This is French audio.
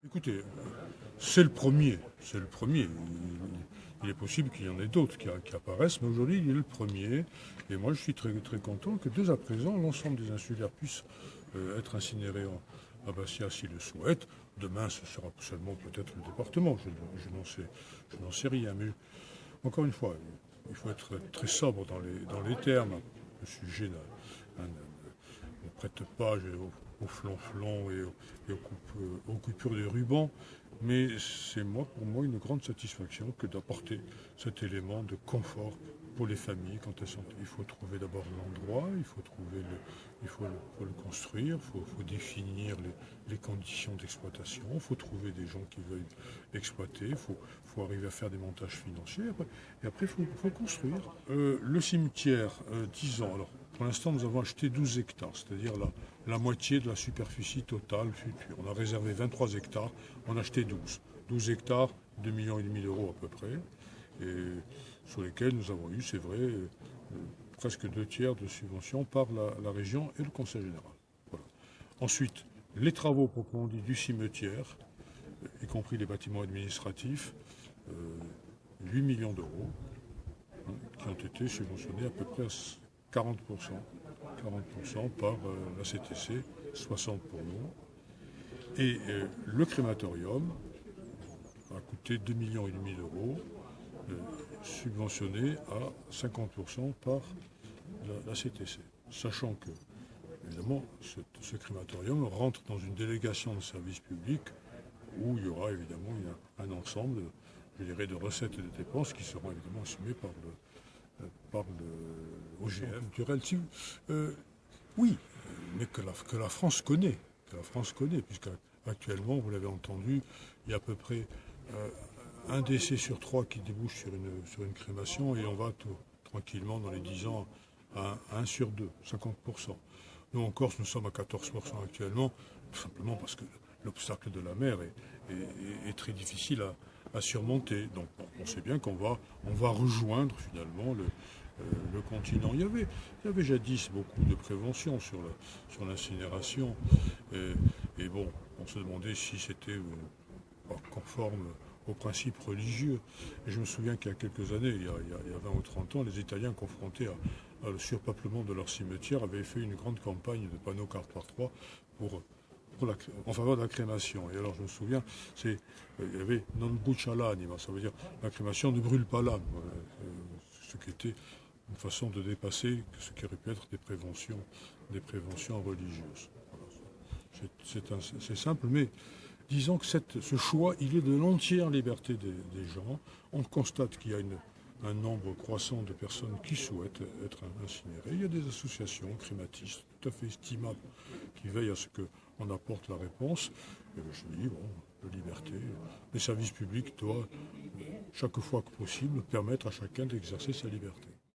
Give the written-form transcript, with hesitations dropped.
Écoutez, c'est le premier. C'est le premier. Il est possible qu'il y en ait d'autres qui apparaissent, mais aujourd'hui, il est le premier. Et moi, je suis très, très content que dès à présent, l'ensemble des insulaires puissent être incinérés à Bastia s'ils le souhaitent. Demain, ce sera seulement peut-être le département. Je n'en sais rien. Mais encore une fois, il faut être très sobre dans les termes. Le sujet ne prête pas au flanc et aux coupures de ruban, mais c'est pour moi une grande satisfaction que d'apporter cet élément de confort pour les familles quand elles sont. Il faut trouver d'abord l'endroit, il faut le construire, il faut définir les conditions d'exploitation, il faut trouver des gens qui veulent exploiter, il faut arriver à faire des montages financiers, et après il faut construire. Le cimetière, 10 ans. Alors, pour l'instant, nous avons acheté 12 hectares, c'est-à-dire la moitié de la superficie totale future. On a réservé 23 hectares, on a acheté 12. 12 hectares, 2,5 millions d'euros à peu près, et sur lesquels nous avons eu, c'est vrai, presque 2 tiers de subventions par la région et le Conseil général. Voilà. Ensuite, les travaux proprement dit du cimetière, y compris les bâtiments administratifs, 8 millions d'euros, qui ont été subventionnés à peu près à 40% par la CTC, 60% pour nous. Et le crématorium a coûté 2,5 millions d'euros, subventionné à 50% par la CTC. Sachant que, évidemment, ce crématorium rentre dans une délégation de service public où il y aura évidemment un ensemble, je dirais, de recettes et de dépenses qui seront évidemment assumées par le OGM culturel. Oui, mais que la France connaît. Puisqu'actuellement, vous l'avez entendu, il y a à peu près un décès sur 3 qui débouche sur une crémation, et on va tranquillement dans les 10 ans à 1 sur 2, 50%. Nous en Corse, nous sommes à 14% actuellement, tout simplement parce que l'obstacle de la mer est très difficile à surmonter. Donc on sait bien qu'on va rejoindre finalement le continent. Il y avait jadis beaucoup de prévention sur l'incinération. Et bon, on se demandait si c'était conforme aux principes religieux. Et je me souviens qu'il y a quelques années, il y a 20 ou 30 ans, les Italiens confrontés à le surpeuplement de leur cimetière avaient fait une grande campagne de panneaux 4x3 en faveur de la crémation. Et alors je me souviens, il y avait non brucia l'anima, ça veut dire la crémation ne brûle pas l'âme, ce qui était une façon de dépasser ce qui aurait pu être des préventions religieuses. Voilà. C'est simple, mais disons que ce choix, il est de l'entière liberté des gens. On constate qu'il y a un nombre croissant de personnes qui souhaitent être incinérées. Il y a des associations crématistes tout à fait estimables qui veillent à ce qu'on apporte la réponse. Et je dis, la liberté, les services publics doivent, chaque fois que possible, permettre à chacun d'exercer sa liberté.